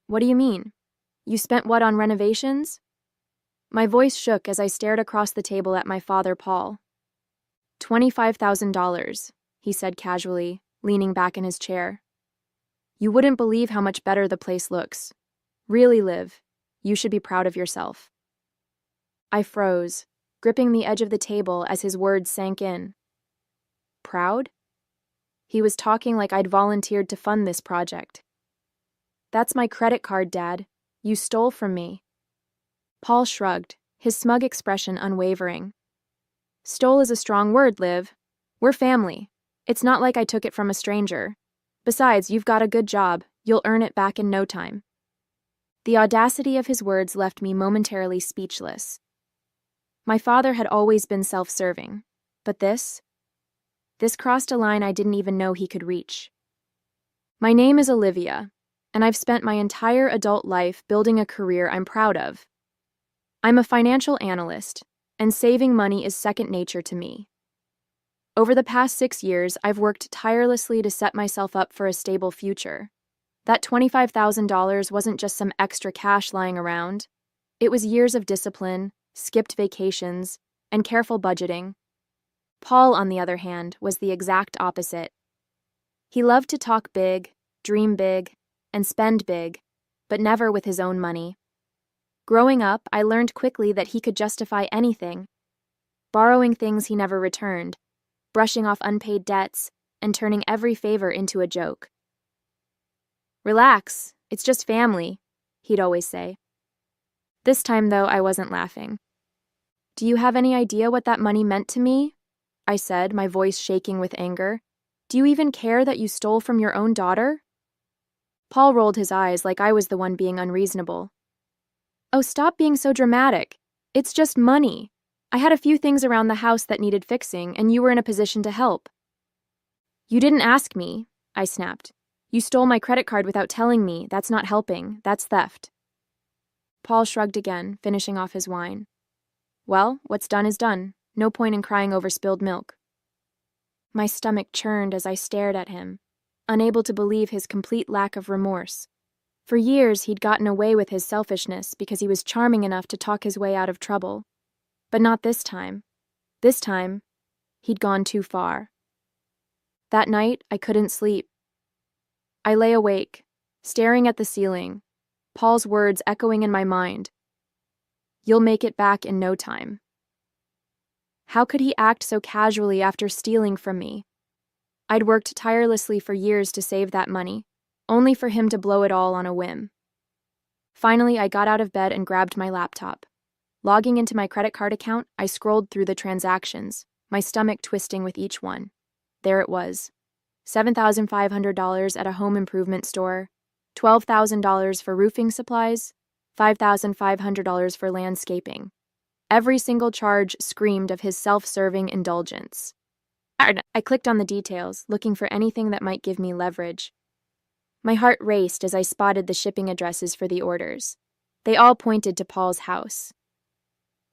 What do you mean? You spent what on renovations? My voice shook as I stared across the table at my father, Paul. $25,000, he said casually, leaning back in his chair. You wouldn't believe how much better the place looks. Really, Liv, you should be proud of yourself. I froze, gripping the edge of the table as his words sank in. Proud? He was talking like I'd volunteered to fund this project. That's my credit card, Dad. You stole from me. Paul shrugged, his smug expression unwavering. Stole is a strong word, Liv. We're family. It's not like I took it from a stranger. Besides, you've got a good job. You'll earn it back in no time. The audacity of his words left me momentarily speechless. My father had always been self-serving, but this crossed a line I didn't even know he could reach. My name is Olivia, and I've spent my entire adult life building a career I'm proud of. I'm a financial analyst, and saving money is second nature to me. Over the past 6 years, I've worked tirelessly to set myself up for a stable future. That $25,000 wasn't just some extra cash lying around. It was years of discipline, skipped vacations, and careful budgeting. Paul, on the other hand, was the exact opposite. He loved to talk big, dream big, and spend big, but never with his own money. Growing up, I learned quickly that he could justify anything, borrowing things he never returned, brushing off unpaid debts, and turning every favor into a joke. Relax, it's just family, he'd always say. This time, though, I wasn't laughing. Do you have any idea what that money meant to me? I said, my voice shaking with anger. Do you even care that you stole from your own daughter? Paul rolled his eyes like I was the one being unreasonable. Oh, stop being so dramatic. It's just money. I had a few things around the house that needed fixing, and you were in a position to help. You didn't ask me, I snapped. You stole my credit card without telling me. That's not helping. That's theft. Paul shrugged again, finishing off his wine. Well, what's done is done. No point in crying over spilled milk. My stomach churned as I stared at him, unable to believe his complete lack of remorse. For years, he'd gotten away with his selfishness because he was charming enough to talk his way out of trouble. But not this time. This time, he'd gone too far. That night, I couldn't sleep. I lay awake, staring at the ceiling, Paul's words echoing in my mind. You'll make it back in no time. How could he act so casually after stealing from me? I'd worked tirelessly for years to save that money, only for him to blow it all on a whim. Finally, I got out of bed and grabbed my laptop. Logging into my credit card account, I scrolled through the transactions, my stomach twisting with each one. There it was. $7,500 at a home improvement store, $12,000 for roofing supplies, $5,500 for landscaping. Every single charge screamed of his self-serving indulgence. I clicked on the details, looking for anything that might give me leverage. My heart raced as I spotted the shipping addresses for the orders. They all pointed to Paul's house.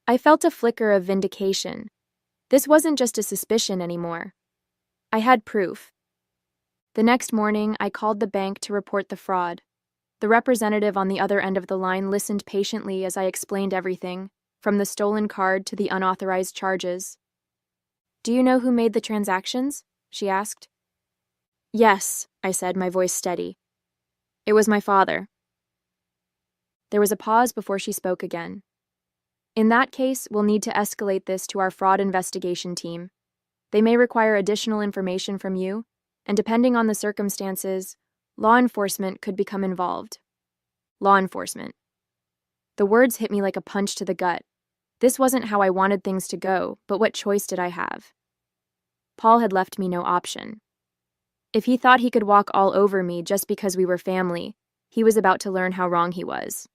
I felt a flicker of vindication. This wasn't just a suspicion anymore. I had proof. The next morning, I called the bank to report the fraud. The representative on the other end of the line listened patiently as I explained everything, from the stolen card to the unauthorized charges. Do you know who made the transactions? She asked. Yes, I said, my voice steady. It was my father. There was a pause before she spoke again. In that case, we'll need to escalate this to our fraud investigation team. They may require additional information from you, and depending on the circumstances, law enforcement could become involved. Law enforcement. The words hit me like a punch to the gut. This wasn't how I wanted things to go, but what choice did I have? Paul had left me no option. If he thought he could walk all over me just because we were family, he was about to learn how wrong he was.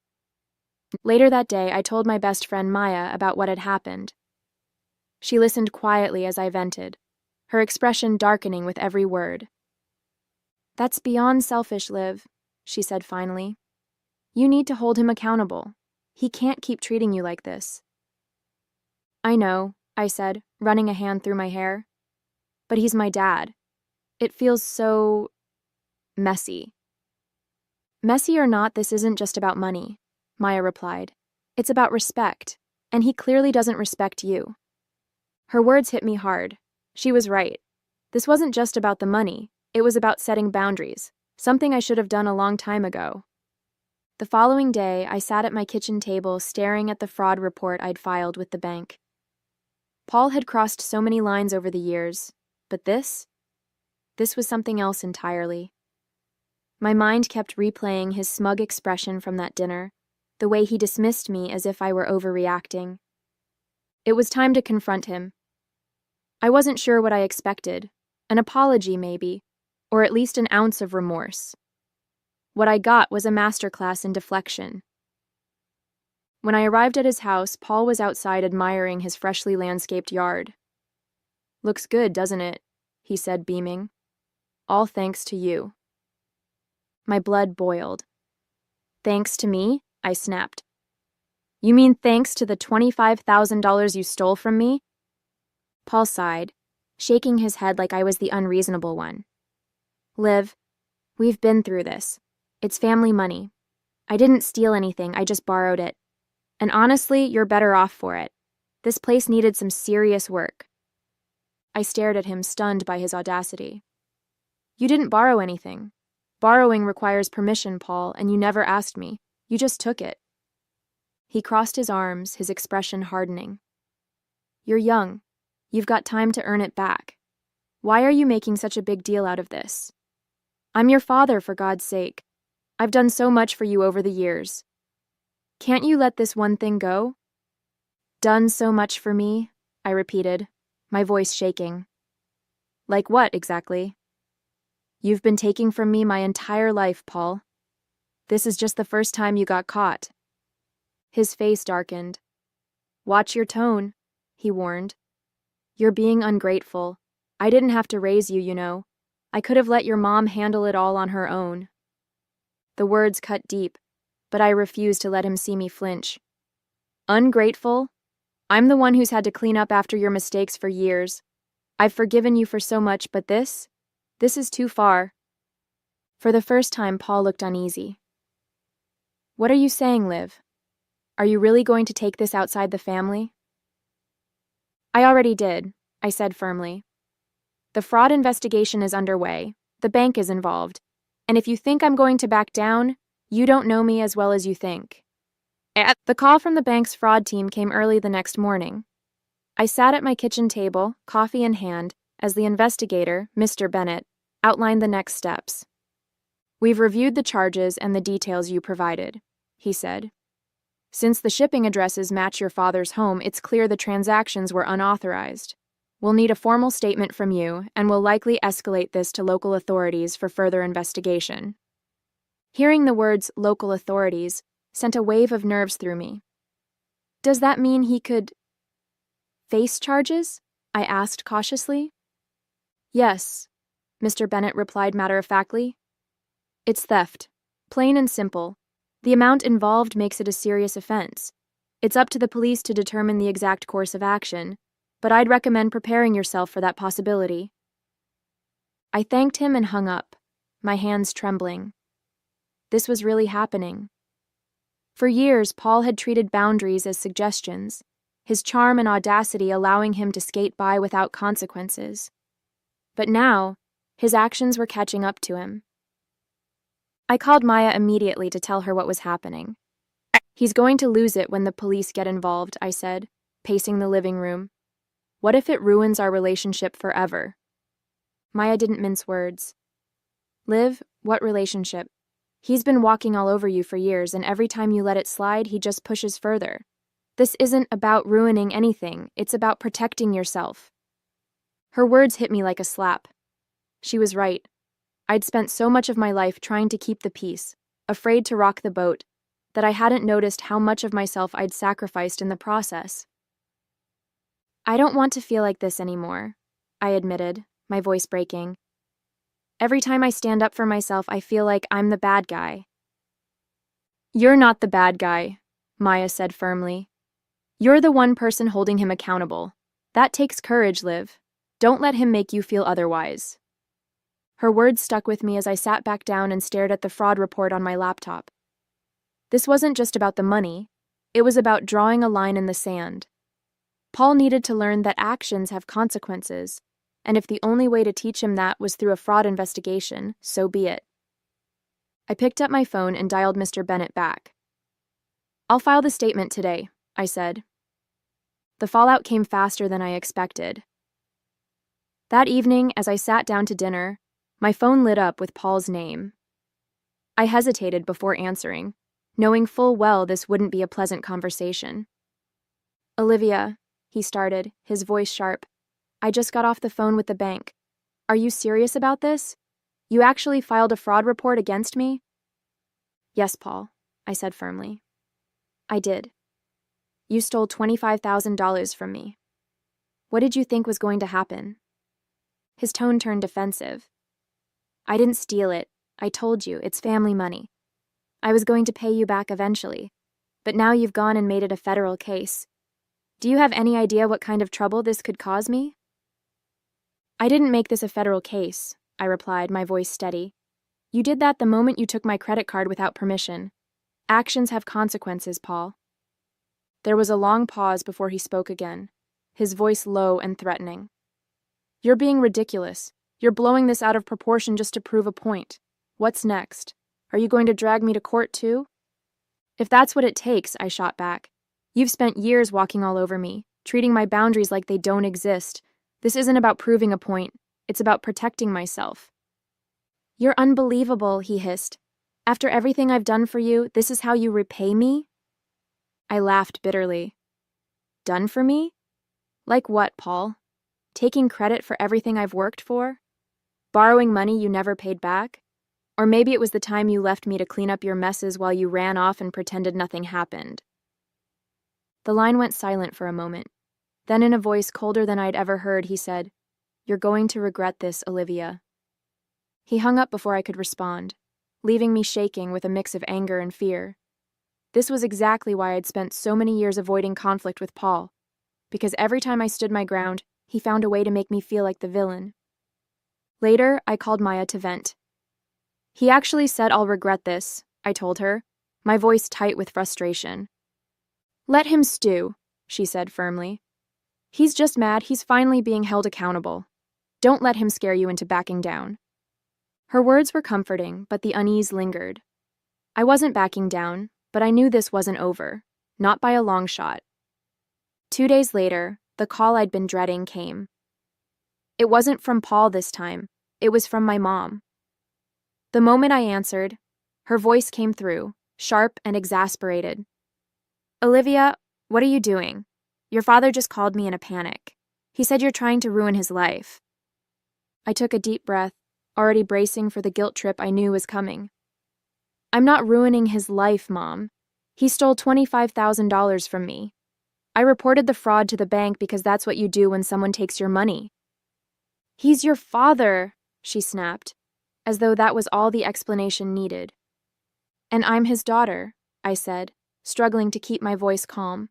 Later that day, I told my best friend Maya about what had happened. She listened quietly as I vented, her expression darkening with every word. That's beyond selfish, Liv, she said finally. You need to hold him accountable. He can't keep treating you like this. I know, I said, running a hand through my hair. But he's my dad. It feels so messy. Messy or not, this isn't just about money, Maya replied. It's about respect, and he clearly doesn't respect you. Her words hit me hard. She was right. This wasn't just about the money, it was about setting boundaries, something I should have done a long time ago. The following day, I sat at my kitchen table staring at the fraud report I'd filed with the bank. Paul had crossed so many lines over the years, but this was something else entirely. My mind kept replaying his smug expression from that dinner, the way he dismissed me as if I were overreacting. It was time to confront him. I wasn't sure what I expected, an apology maybe, or at least an ounce of remorse. What I got was a masterclass in deflection. When I arrived at his house, Paul was outside admiring his freshly landscaped yard. "Looks good, doesn't it?" he said, beaming. "All thanks to you." My blood boiled. "Thanks to me?" I snapped. "You mean thanks to the $25,000 you stole from me?" Paul sighed, shaking his head like I was the unreasonable one. "Liv, we've been through this. It's family money. I didn't steal anything, I just borrowed it. And honestly, you're better off for it. This place needed some serious work." I stared at him, stunned by his audacity. "You didn't borrow anything. Borrowing requires permission, Paul, and you never asked me. You just took it." He crossed his arms, his expression hardening. "You're young. You've got time to earn it back. Why are you making such a big deal out of this? I'm your father, for God's sake. I've done so much for you over the years. Can't you let this one thing go?" "Done so much for me?" I repeated, my voice shaking. "Like what, exactly?" "You've been taking from me my entire life, Paul. This is just the first time you got caught." His face darkened. "Watch your tone," he warned. "You're being ungrateful. I didn't have to raise you, you know. I could have let your mom handle it all on her own." The words cut deep, but I refused to let him see me flinch. "Ungrateful? I'm the one who's had to clean up after your mistakes for years. I've forgiven you for so much, but this is too far." For the first time, Paul looked uneasy. "What are you saying, Liv? Are you really going to take this outside the family?" "I already did," I said firmly. "The fraud investigation is underway. The bank is involved. And if you think I'm going to back down, you don't know me as well as you think." The call from the bank's fraud team came early the next morning. I sat at my kitchen table, coffee in hand, as the investigator, Mr. Bennett, outlined the next steps. "We've reviewed the charges and the details you provided," he said. "Since the shipping addresses match your father's home, it's clear the transactions were unauthorized. We'll need a formal statement from you, and we'll likely escalate this to local authorities for further investigation." Hearing the words "local authorities" sent a wave of nerves through me. "Does that mean he could face charges?" I asked cautiously. "Yes," Mr. Bennett replied matter-of-factly. "It's theft. Plain and simple. The amount involved makes it a serious offense. It's up to the police to determine the exact course of action, but I'd recommend preparing yourself for that possibility." I thanked him and hung up, my hands trembling. This was really happening. For years, Paul had treated boundaries as suggestions, his charm and audacity allowing him to skate by without consequences. But now, his actions were catching up to him. I called Maya immediately to tell her what was happening. "He's going to lose it when the police get involved," I said, pacing the living room. "What if it ruins our relationship forever?" Maya didn't mince words. "Liv, what relationship? He's been walking all over you for years, and every time you let it slide, he just pushes further. This isn't about ruining anything, it's about protecting yourself." Her words hit me like a slap. She was right. I'd spent so much of my life trying to keep the peace, afraid to rock the boat, that I hadn't noticed how much of myself I'd sacrificed in the process. "I don't want to feel like this anymore," I admitted, my voice breaking. "Every time I stand up for myself, I feel like I'm the bad guy." "You're not the bad guy," Maya said firmly. "You're the one person holding him accountable. That takes courage, Liv. Don't let him make you feel otherwise." Her words stuck with me as I sat back down and stared at the fraud report on my laptop. This wasn't just about the money. It was about drawing a line in the sand. Paul needed to learn that actions have consequences, and if the only way to teach him that was through a fraud investigation, so be it. I picked up my phone and dialed Mr. Bennett back. "I'll file the statement today," I said. The fallout came faster than I expected. That evening, as I sat down to dinner, my phone lit up with Paul's name. I hesitated before answering, knowing full well this wouldn't be a pleasant conversation. "Olivia," he started, his voice sharp, "I just got off the phone with the bank. Are you serious about this? You actually filed a fraud report against me?" "Yes, Paul," I said firmly. "I did. You stole $25,000 from me. What did you think was going to happen?" His tone turned defensive. "I didn't steal it. I told you, it's family money. I was going to pay you back eventually, but now you've gone and made it a federal case. Do you have any idea what kind of trouble this could cause me?" "I didn't make this a federal case," I replied, my voice steady. "You did that the moment you took my credit card without permission. Actions have consequences, Paul." There was a long pause before he spoke again, his voice low and threatening. "You're being ridiculous. You're blowing this out of proportion just to prove a point. What's next? Are you going to drag me to court too?" "If that's what it takes," I shot back. "You've spent years walking all over me, treating my boundaries like they don't exist. This isn't about proving a point. It's about protecting myself." "You're unbelievable," he hissed. "After everything I've done for you, this is how you repay me?" I laughed bitterly. "Done for me? Like what, Paul? Taking credit for everything I've worked for? Borrowing money you never paid back? Or maybe it was the time you left me to clean up your messes while you ran off and pretended nothing happened." The line went silent for a moment. Then in a voice colder than I'd ever heard, he said, "You're going to regret this, Olivia." He hung up before I could respond, leaving me shaking with a mix of anger and fear. This was exactly why I'd spent so many years avoiding conflict with Paul, because every time I stood my ground, he found a way to make me feel like the villain. Later, I called Maya to vent. "He actually said I'll regret this," I told her, my voice tight with frustration. "Let him stew," she said firmly. "He's just mad he's finally being held accountable. Don't let him scare you into backing down." Her words were comforting, but the unease lingered. I wasn't backing down, but I knew this wasn't over, not by a long shot. 2 days later, the call I'd been dreading came. It wasn't from Paul this time, it was from my mom. The moment I answered, her voice came through, sharp and exasperated. "Olivia, what are you doing? Your father just called me in a panic. He said you're trying to ruin his life." I took a deep breath, already bracing for the guilt trip I knew was coming. "I'm not ruining his life, Mom. He stole $25,000 from me. I reported the fraud to the bank because that's what you do when someone takes your money." "He's your father," she snapped, as though that was all the explanation needed. "And I'm his daughter," I said, struggling to keep my voice calm.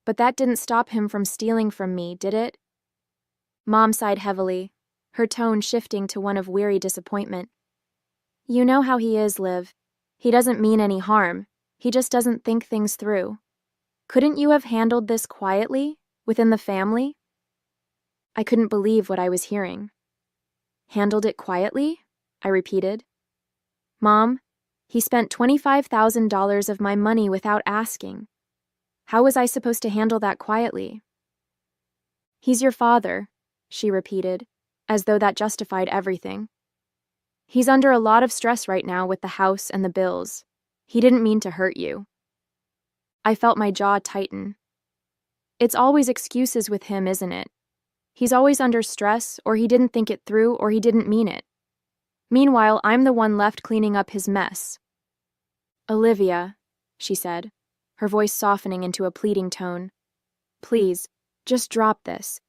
"But that didn't stop him from stealing from me, did it?" Mom sighed heavily, her tone shifting to one of weary disappointment. "You know how he is, Liv. He doesn't mean any harm. He just doesn't think things through. Couldn't you have handled this quietly, within the family?" I couldn't believe what I was hearing. "Handled it quietly?" I repeated. "Mom, he spent $25,000 of my money without asking. How was I supposed to handle that quietly?" "He's your father," she repeated, as though that justified everything. "He's under a lot of stress right now with the house and the bills. He didn't mean to hurt you." I felt my jaw tighten. It's always excuses with him, isn't it? He's always under stress, or he didn't think it through, or he didn't mean it. Meanwhile, I'm the one left cleaning up his mess. "Olivia," she said, her voice softening into a pleading tone. "Please, just drop this.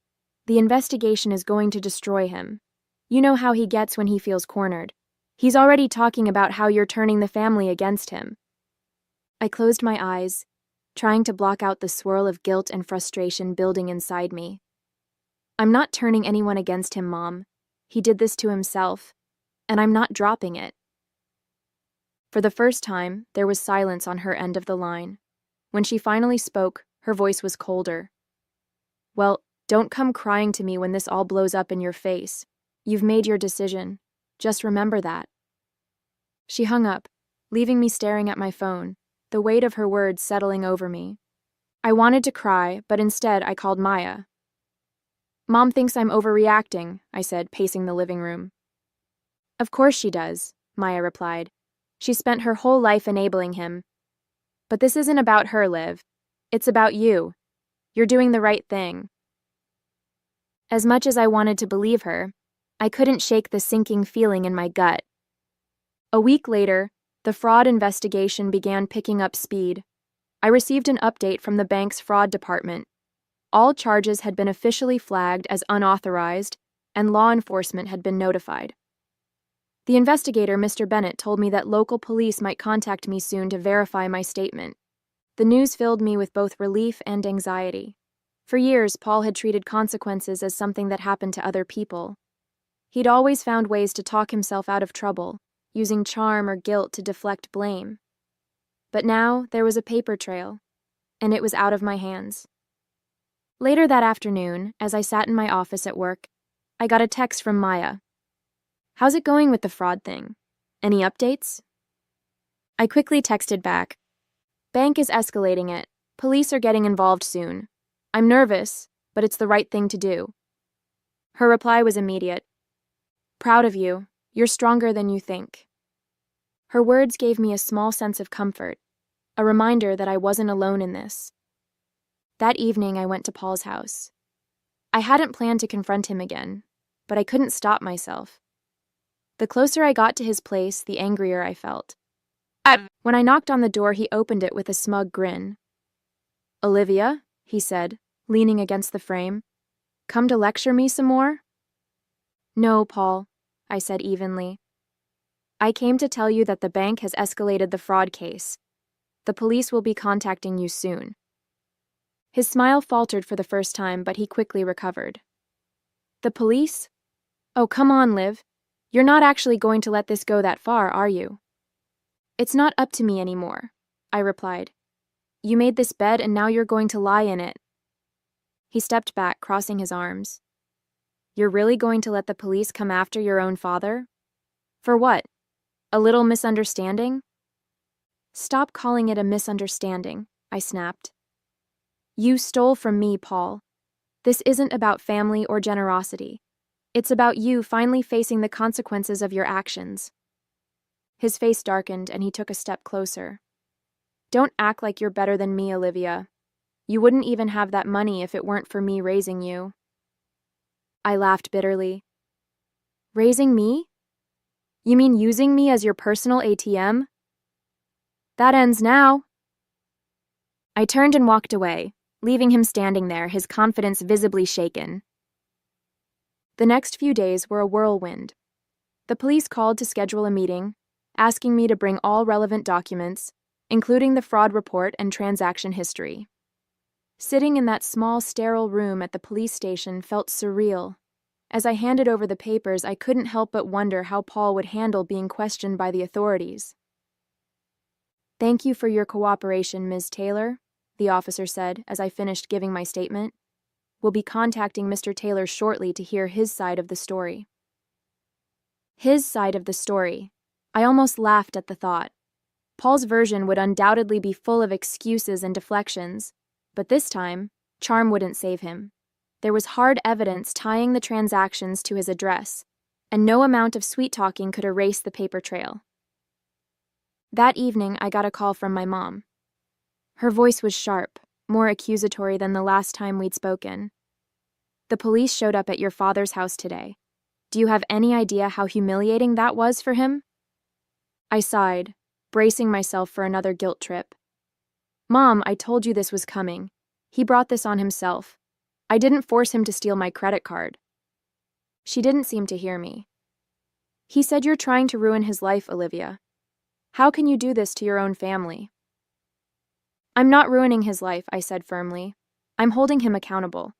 The investigation is going to destroy him. You know how he gets when he feels cornered. He's already talking about how you're turning the family against him." I closed my eyes, trying to block out the swirl of guilt and frustration building inside me. "I'm not turning anyone against him, Mom. He did this to himself. and I'm not dropping it. For the first time, there was silence on her end of the line. When she finally spoke, her voice was colder. Well, don't come crying to me when this all blows up in your face. You've made your decision. Just remember that. She hung up, leaving me staring at my phone, the weight of her words settling over me. I wanted to cry, but instead I called Maya. Mom thinks I'm overreacting, I said, pacing the living room. Of course she does, Maya replied. She spent her whole life enabling him. But this isn't about her, Liv. It's about you. You're doing the right thing. As much as I wanted to believe her, I couldn't shake the sinking feeling in my gut. A week later, the fraud investigation began picking up speed. I received an update from the bank's fraud department. All charges had been officially flagged as unauthorized, and law enforcement had been notified. The investigator, Mr. Bennett, told me that local police might contact me soon to verify my statement. The news filled me with both relief and anxiety. For years, Paul had treated consequences as something that happened to other people. He'd always found ways to talk himself out of trouble, using charm or guilt to deflect blame. But now there was a paper trail, and it was out of my hands. Later that afternoon, as I sat in my office at work, I got a text from Maya. How's it going with the fraud thing? Any updates? I quickly texted back. Bank is escalating it. Police are getting involved soon. I'm nervous, but it's the right thing to do. Her reply was immediate. Proud of you. You're stronger than you think. Her words gave me a small sense of comfort, a reminder that I wasn't alone in this. That evening, I went to Paul's house. I hadn't planned to confront him again, but I couldn't stop myself. The closer I got to his place, the angrier I felt. When I knocked on the door, he opened it with a smug grin. Olivia, he said, leaning against the frame. Come to lecture me some more? No, Paul, I said evenly. I came to tell you that the bank has escalated the fraud case. The police will be contacting you soon. His smile faltered for the first time, but he quickly recovered. The police? Oh, come on, Liv. You're not actually going to let this go that far, are you? It's not up to me anymore, I replied. You made this bed and now you're going to lie in it. He stepped back, crossing his arms. You're really going to let the police come after your own father? For what? A little misunderstanding? Stop calling it a misunderstanding, I snapped. You stole from me, Paul. This isn't about family or generosity. It's about you finally facing the consequences of your actions. His face darkened and he took a step closer. Don't act like you're better than me, Olivia. You wouldn't even have that money if it weren't for me raising you. I laughed bitterly. Raising me? You mean using me as your personal ATM? That ends now. I turned and walked away, leaving him standing there, his confidence visibly shaken. The next few days were a whirlwind. The police called to schedule a meeting, asking me to bring all relevant documents, including the fraud report and transaction history. Sitting in that small, sterile room at the police station felt surreal. As I handed over the papers, I couldn't help but wonder how Paul would handle being questioned by the authorities. Thank you for your cooperation, Ms. Taylor, the officer said as I finished giving my statement. We'll be contacting Mr. Taylor shortly to hear his side of the story. His side of the story. I almost laughed at the thought. Paul's version would undoubtedly be full of excuses and deflections, but this time, charm wouldn't save him. There was hard evidence tying the transactions to his address, and no amount of sweet-talking could erase the paper trail. That evening, I got a call from my mom. Her voice was sharp, more accusatory than the last time we'd spoken. The police showed up at your father's house today. Do you have any idea how humiliating that was for him? I sighed, bracing myself for another guilt trip. Mom, I told you this was coming. He brought this on himself. I didn't force him to steal my credit card. She didn't seem to hear me. He said you're trying to ruin his life, Olivia. How can you do this to your own family? I'm not ruining his life, I said firmly. I'm holding him accountable.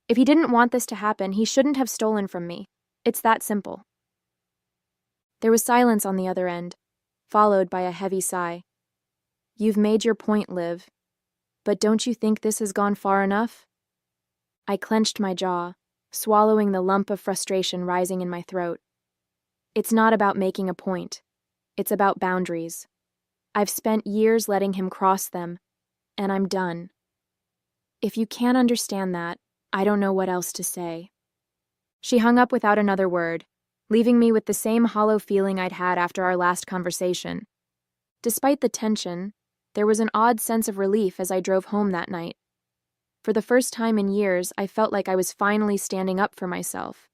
If he didn't want this to happen, he shouldn't have stolen from me. It's that simple. There was silence on the other end, followed by a heavy sigh. You've made your point, Liv. But don't you think this has gone far enough? I clenched my jaw, swallowing the lump of frustration rising in my throat. It's not about making a point. It's about boundaries. I've spent years letting him cross them, and I'm done. If you can't understand that, I don't know what else to say. She hung up without another word, leaving me with the same hollow feeling I'd had after our last conversation. Despite the tension, there was an odd sense of relief as I drove home that night. For the first time in years, I felt like I was finally standing up for myself.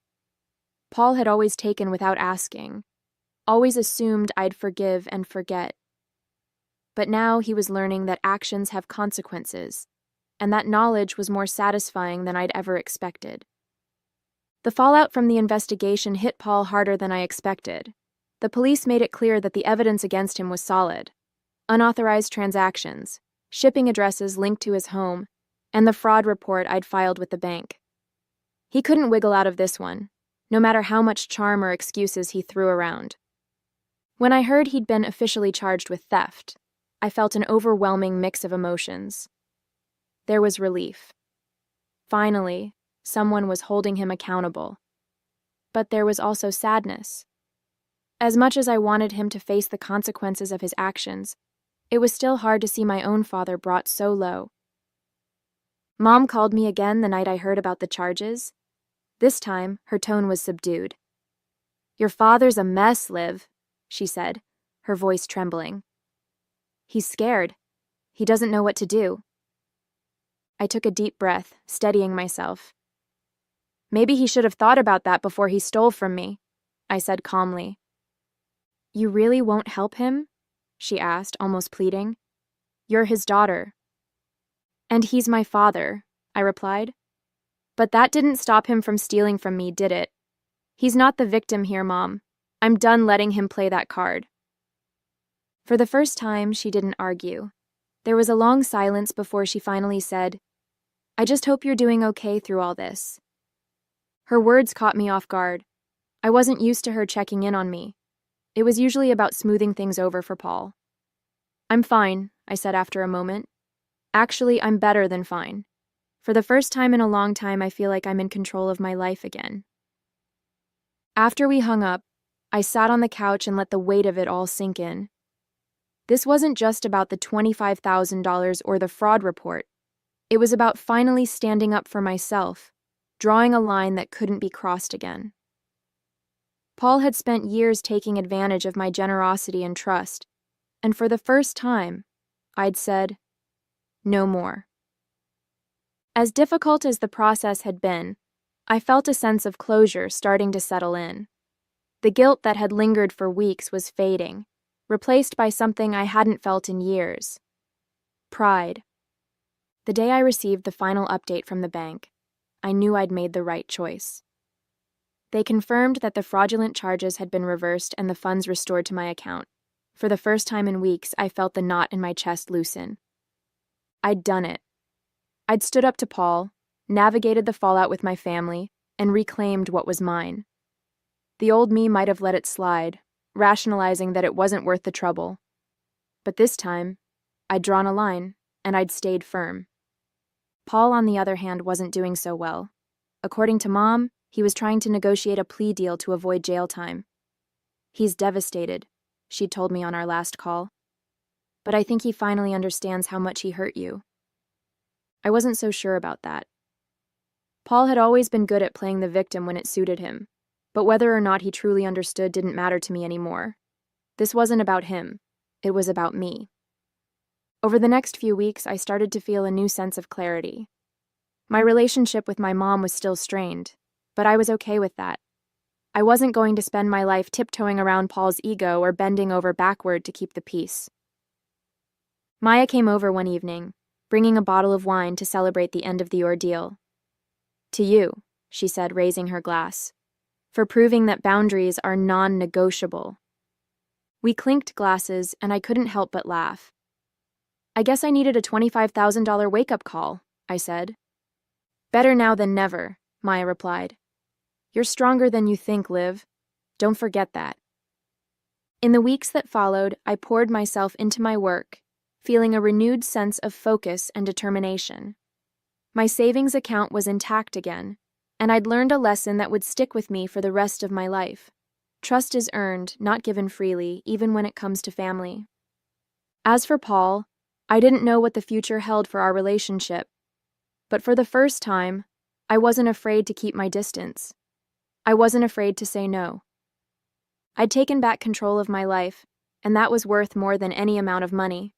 Paul had always taken without asking, always assumed I'd forgive and forget. But now he was learning that actions have consequences, and that knowledge was more satisfying than I'd ever expected. The fallout from the investigation hit Paul harder than I expected. The police made it clear that the evidence against him was solid. Unauthorized transactions, shipping addresses linked to his home, and the fraud report I'd filed with the bank. He couldn't wiggle out of this one, no matter how much charm or excuses he threw around. When I heard he'd been officially charged with theft, I felt an overwhelming mix of emotions. There was relief. Finally, someone was holding him accountable. But there was also sadness. As much as I wanted him to face the consequences of his actions, it was still hard to see my own father brought so low. Mom called me again the night I heard about the charges. This time, her tone was subdued. "Your father's a mess, Liv," she said, her voice trembling. "He's scared. He doesn't know what to do." I took a deep breath, steadying myself. "Maybe he should have thought about that before he stole from me," I said calmly. "You really won't help him?" she asked, almost pleading. "You're his daughter." "And he's my father," I replied. "But that didn't stop him from stealing from me, did it? He's not the victim here, Mom. I'm done letting him play that card." For the first time, she didn't argue. There was a long silence before she finally said, "I just hope you're doing okay through all this." Her words caught me off guard. I wasn't used to her checking in on me. It was usually about smoothing things over for Paul. "I'm fine," I said after a moment. "Actually, I'm better than fine. For the first time in a long time, I feel like I'm in control of my life again." After we hung up, I sat on the couch and let the weight of it all sink in. This wasn't just about the $25,000 or the fraud report. It was about finally standing up for myself, drawing a line that couldn't be crossed again. Paul had spent years taking advantage of my generosity and trust, and for the first time, I'd said, "No more." As difficult as the process had been, I felt a sense of closure starting to settle in. The guilt that had lingered for weeks was fading, replaced by something I hadn't felt in years: pride. The day I received the final update from the bank, I knew I'd made the right choice. They confirmed that the fraudulent charges had been reversed and the funds restored to my account. For the first time in weeks, I felt the knot in my chest loosen. I'd done it. I'd stood up to Paul, navigated the fallout with my family, and reclaimed what was mine. The old me might have let it slide, rationalizing that it wasn't worth the trouble. But this time, I'd drawn a line, and I'd stayed firm. Paul, on the other hand, wasn't doing so well. According to Mom, he was trying to negotiate a plea deal to avoid jail time. "He's devastated," she'd told me on our last call. "But I think he finally understands how much he hurt you." I wasn't so sure about that. Paul had always been good at playing the victim when it suited him, but whether or not he truly understood didn't matter to me anymore. This wasn't about him. It was about me. Over the next few weeks, I started to feel a new sense of clarity. My relationship with my mom was still strained, but I was okay with that. I wasn't going to spend my life tiptoeing around Paul's ego or bending over backward to keep the peace. Maya came over one evening, bringing a bottle of wine to celebrate the end of the ordeal. "To you," she said, raising her glass, "for proving that boundaries are non-negotiable." We clinked glasses, and I couldn't help but laugh. "I guess I needed a $25,000 wake-up call," I said. "Better now than never," Maya replied. "You're stronger than you think, Liv. Don't forget that." In the weeks that followed, I poured myself into my work, feeling a renewed sense of focus and determination. My savings account was intact again, and I'd learned a lesson that would stick with me for the rest of my life. Trust is earned, not given freely, even when it comes to family. As for Paul, I didn't know what the future held for our relationship, but for the first time, I wasn't afraid to keep my distance. I wasn't afraid to say no. I'd taken back control of my life, and that was worth more than any amount of money.